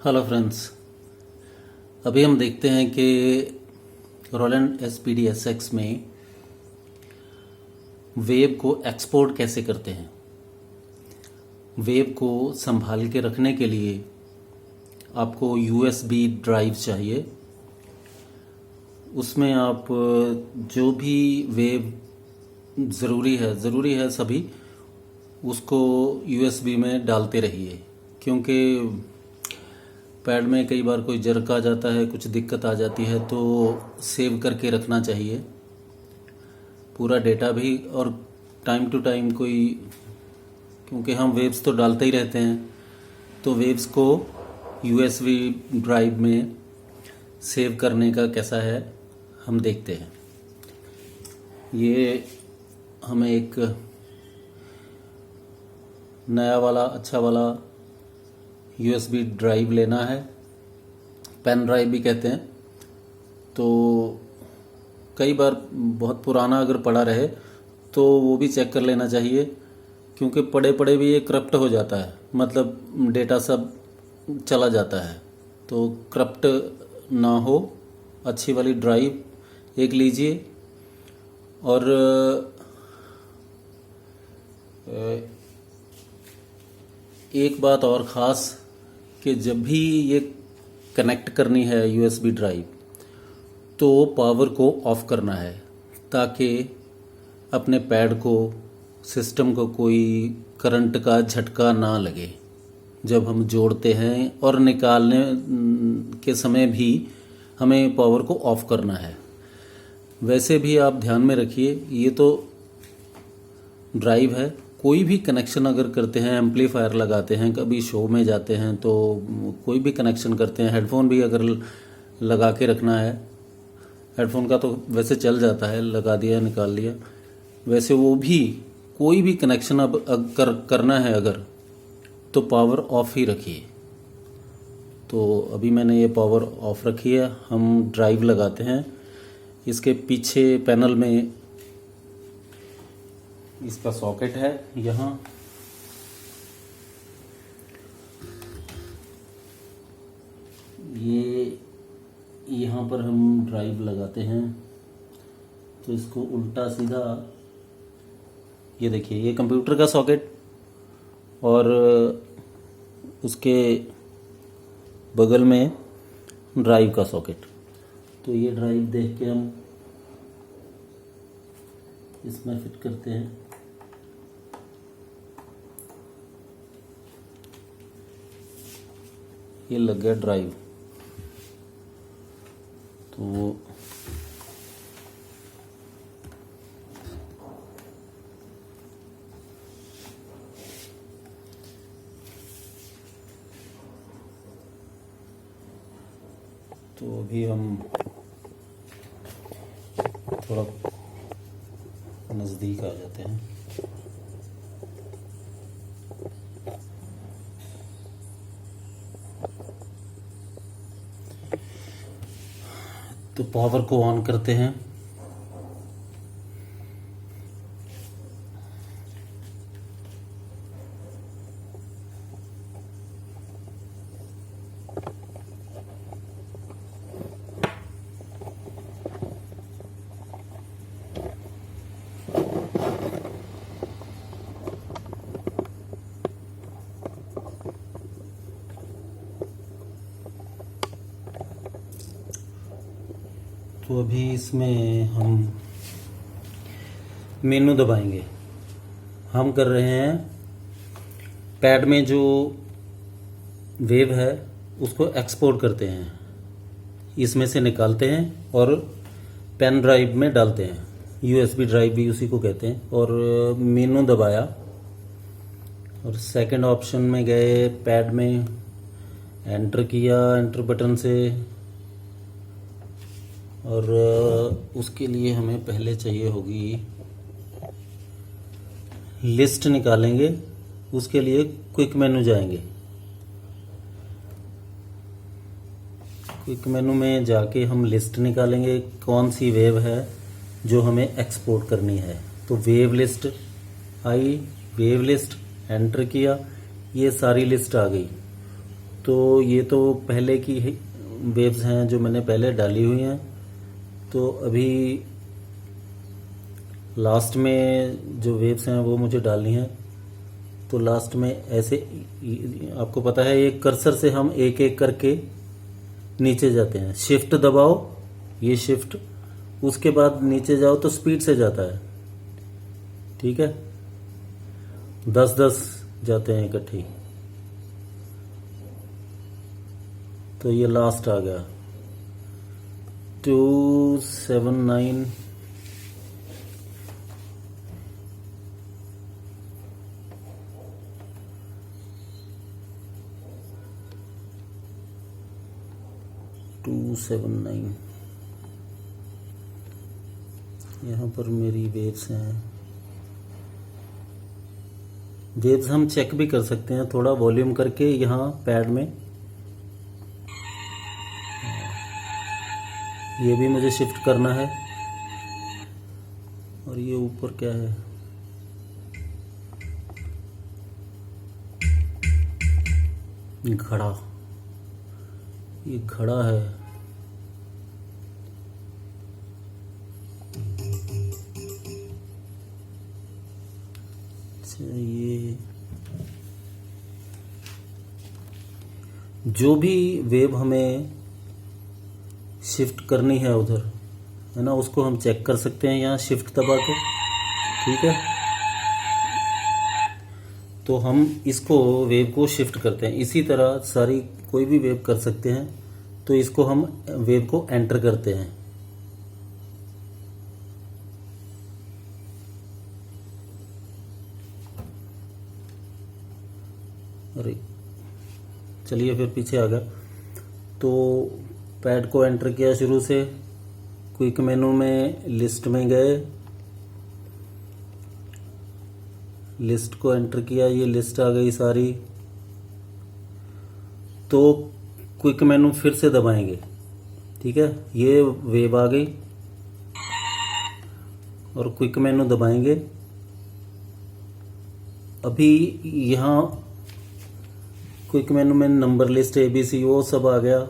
Hello friends. अभी हम देखते हैं कि रोलैंड SPD-SX में वेब को एक्सपोर्ट कैसे करते हैं। वेब को संभाल के रखने के लिए आपको USB ड्राइव चाहिए। उसमें आप जो भी वेब ज़रूरी है सभी उसको USB में डालते रहिए, क्योंकि पैड में कई बार कोई जर्क आ जाता है, कुछ दिक्कत आ जाती है, तो सेव करके रखना चाहिए पूरा डेटा भी। और टाइम टू टाइम क्योंकि हम वेब्स तो डालते ही रहते हैं, तो वेब्स को USB ड्राइव में सेव करने का कैसा है हम देखते हैं। ये हमें एक नया वाला अच्छा वाला USB ड्राइव लेना है, पेन ड्राइव भी कहते हैं। तो कई बार बहुत पुराना अगर पड़ा रहे तो वो भी चेक कर लेना चाहिए, क्योंकि पड़े पड़े भी ये करप्ट हो जाता है, मतलब डेटा सब चला जाता है। तो करप्ट ना हो, अच्छी वाली ड्राइव एक लीजिए। और एक बात और ख़ास कि जब भी ये कनेक्ट करनी है USB ड्राइव तो पावर को ऑफ करना है, ताकि अपने पैड को, सिस्टम को कोई करंट का झटका ना लगे जब हम जोड़ते हैं। और निकालने के समय भी हमें पावर को ऑफ करना है। वैसे भी आप ध्यान में रखिए, ये तो ड्राइव है, कोई भी कनेक्शन अगर करते हैं, एम्पलीफायर लगाते हैं, कभी शो में जाते हैं तो कोई भी कनेक्शन करते हैं, हेडफोन भी अगर लगा के रखना है, हेडफोन का तो वैसे चल जाता है, लगा दिया निकाल लिया, वैसे वो भी कोई भी कनेक्शन अब करना है अगर, तो पावर ऑफ ही रखिए। तो अभी मैंने ये पावर ऑफ रखी है। हम ड्राइव लगाते हैं। इसके पीछे पैनल में इसका सॉकेट है, यहाँ यहाँ पर हम ड्राइव लगाते हैं। तो इसको उल्टा सीधा, ये देखिए, ये कंप्यूटर का सॉकेट और उसके बगल में ड्राइव का सॉकेट। तो ये ड्राइव देख के हम इसमें फिट करते हैं। ये लग गया ड्राइव। तो अभी हम थोड़ा नज़दीक आ जाते हैं। तो पावर को ऑन करते हैं। तो अभी इसमें हम मेनू दबाएंगे। हम कर रहे हैं पैड में जो वेव है उसको एक्सपोर्ट करते हैं, इसमें से निकालते हैं और पेन ड्राइव में डालते हैं। USB ड्राइव भी उसी को कहते हैं। और मेनू दबाया और सेकंड ऑप्शन में गए, पैड में एंटर किया, एंटर बटन से। और उसके लिए हमें पहले चाहिए होगी लिस्ट, निकालेंगे। उसके लिए क्विक मेनू जाएंगे। क्विक मेनू में जाके हम लिस्ट निकालेंगे, कौन सी वेव है जो हमें एक्सपोर्ट करनी है। तो वेव लिस्ट आई, वेव लिस्ट एंटर किया, ये सारी लिस्ट आ गई। तो ये तो पहले की वेव्स हैं जो मैंने पहले डाली हुई हैं। तो अभी लास्ट में जो वेव्स हैं वो मुझे डालनी है। तो लास्ट में ऐसे आपको पता है ये कर्सर से हम एक एक करके नीचे जाते हैं। शिफ्ट दबाओ, ये शिफ्ट, उसके बाद नीचे जाओ तो स्पीड से जाता है। ठीक है, 10-10 जाते हैं इकट्ठे। तो ये लास्ट आ गया 279। यहाँ पर मेरी वेव्स हैं। वेव्स हम चेक भी कर सकते हैं थोड़ा वॉल्यूम करके यहाँ पैड में। ये भी मुझे शिफ्ट करना है। और ये ऊपर क्या है, घड़ा, ये घड़ा है। अच्छा, ये जो भी वेव हमें शिफ्ट करनी है उधर, है ना, उसको हम चेक कर सकते हैं यहाँ शिफ्ट दबा के। ठीक है, तो हम इसको वेव को शिफ्ट करते हैं। इसी तरह सारी कोई भी वेव कर सकते हैं। तो इसको हम वेव को एंटर करते हैं। अरे चलिए फिर पीछे आ गया। तो पैड को एंटर किया शुरू से, क्विक मेनू में लिस्ट में गए, लिस्ट को एंटर किया, ये लिस्ट आ गई सारी। तो क्विक मेनू फिर से दबाएंगे। ठीक है, ये वेव आ गई और क्विक मेनू दबाएंगे। अभी यहाँ क्विक मेनू में नंबर लिस्ट ABC वो सब आ गया।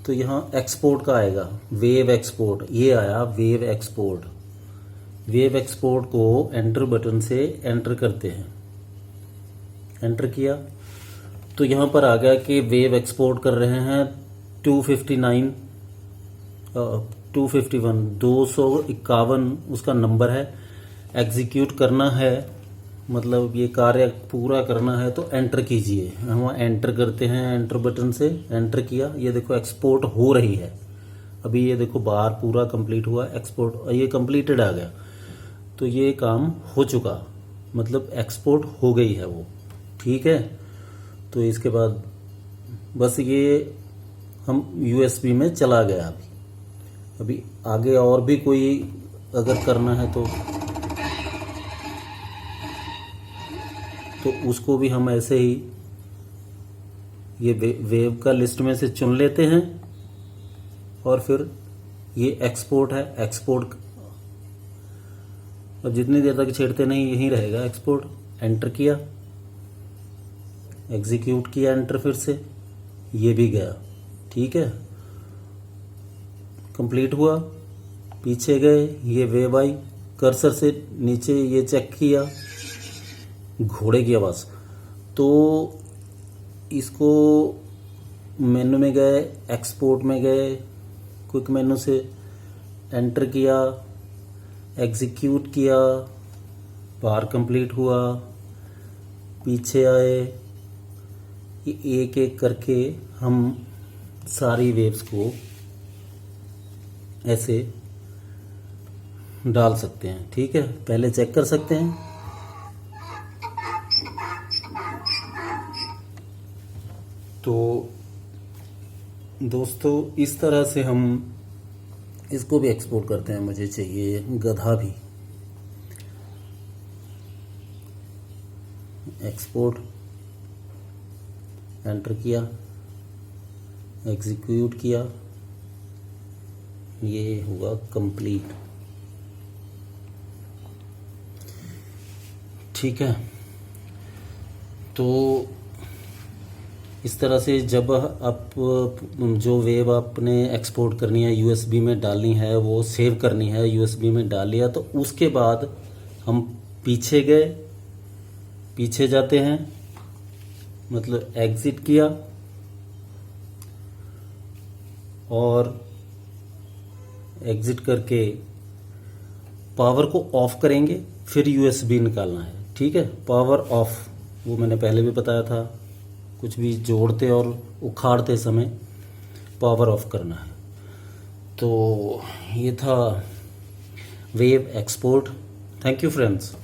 तो यहाँ एक्सपोर्ट का आएगा, वेव एक्सपोर्ट, ये आया वेव एक्सपोर्ट। वेव एक्सपोर्ट को एंटर बटन से एंटर करते हैं। एंटर किया तो यहाँ पर आ गया कि वेव एक्सपोर्ट कर रहे हैं 251 251 उसका नंबर है। एग्जीक्यूट करना है, मतलब ये कार्य पूरा करना है तो एंटर कीजिए। हम एंटर करते हैं, एंटर बटन से एंटर किया। ये देखो एक्सपोर्ट हो रही है। अभी ये देखो बार पूरा कंप्लीट हुआ, एक्सपोर्ट, ये कंप्लीटेड आ गया। तो ये काम हो चुका, मतलब एक्सपोर्ट हो गई है वो। ठीक है, तो इसके बाद बस ये हम USB में चला गया। अभी आगे और भी कोई अगर करना है तो उसको भी हम ऐसे ही ये वेव का लिस्ट में से चुन लेते हैं और फिर ये एक्सपोर्ट है, एक्सपोर्ट अब जितनी देर तक छेड़ते नहीं यहीं रहेगा एक्सपोर्ट। एंटर किया, एग्जीक्यूट किया, एंटर फिर से, ये भी गया। ठीक है, कंप्लीट हुआ। पीछे गए, ये वेव आई, कर्सर से नीचे ये चेक किया, घोड़े की आवाज़। तो इसको मेनू में गए, एक्सपोर्ट में गए, क्विक मेनू से एंटर किया, एग्जीक्यूट किया, बार कंप्लीट हुआ, पीछे आए। ये एक एक करके हम सारी वेव्स को ऐसे डाल सकते हैं। ठीक है, पहले चेक कर सकते हैं। तो दोस्तों इस तरह से हम इसको भी एक्सपोर्ट करते हैं। मुझे चाहिए गधा भी। एक्सपोर्ट, एंटर किया, एग्जीक्यूट किया, ये हुआ कंप्लीट। ठीक है, तो इस तरह से जब आप जो वेव आपने एक्सपोर्ट करनी है यूएसबी में डालनी है, वो सेव करनी है, यूएसबी में डाल लिया तो उसके बाद हम पीछे गए, पीछे जाते हैं, मतलब एग्जिट किया और एग्जिट करके पावर को ऑफ करेंगे, फिर यूएसबी निकालना है। ठीक है, पावर ऑफ वो मैंने पहले भी बताया था, कुछ भी जोड़ते और उखाड़ते समय पावर ऑफ करना है। तो ये था wave export. Thank you friends.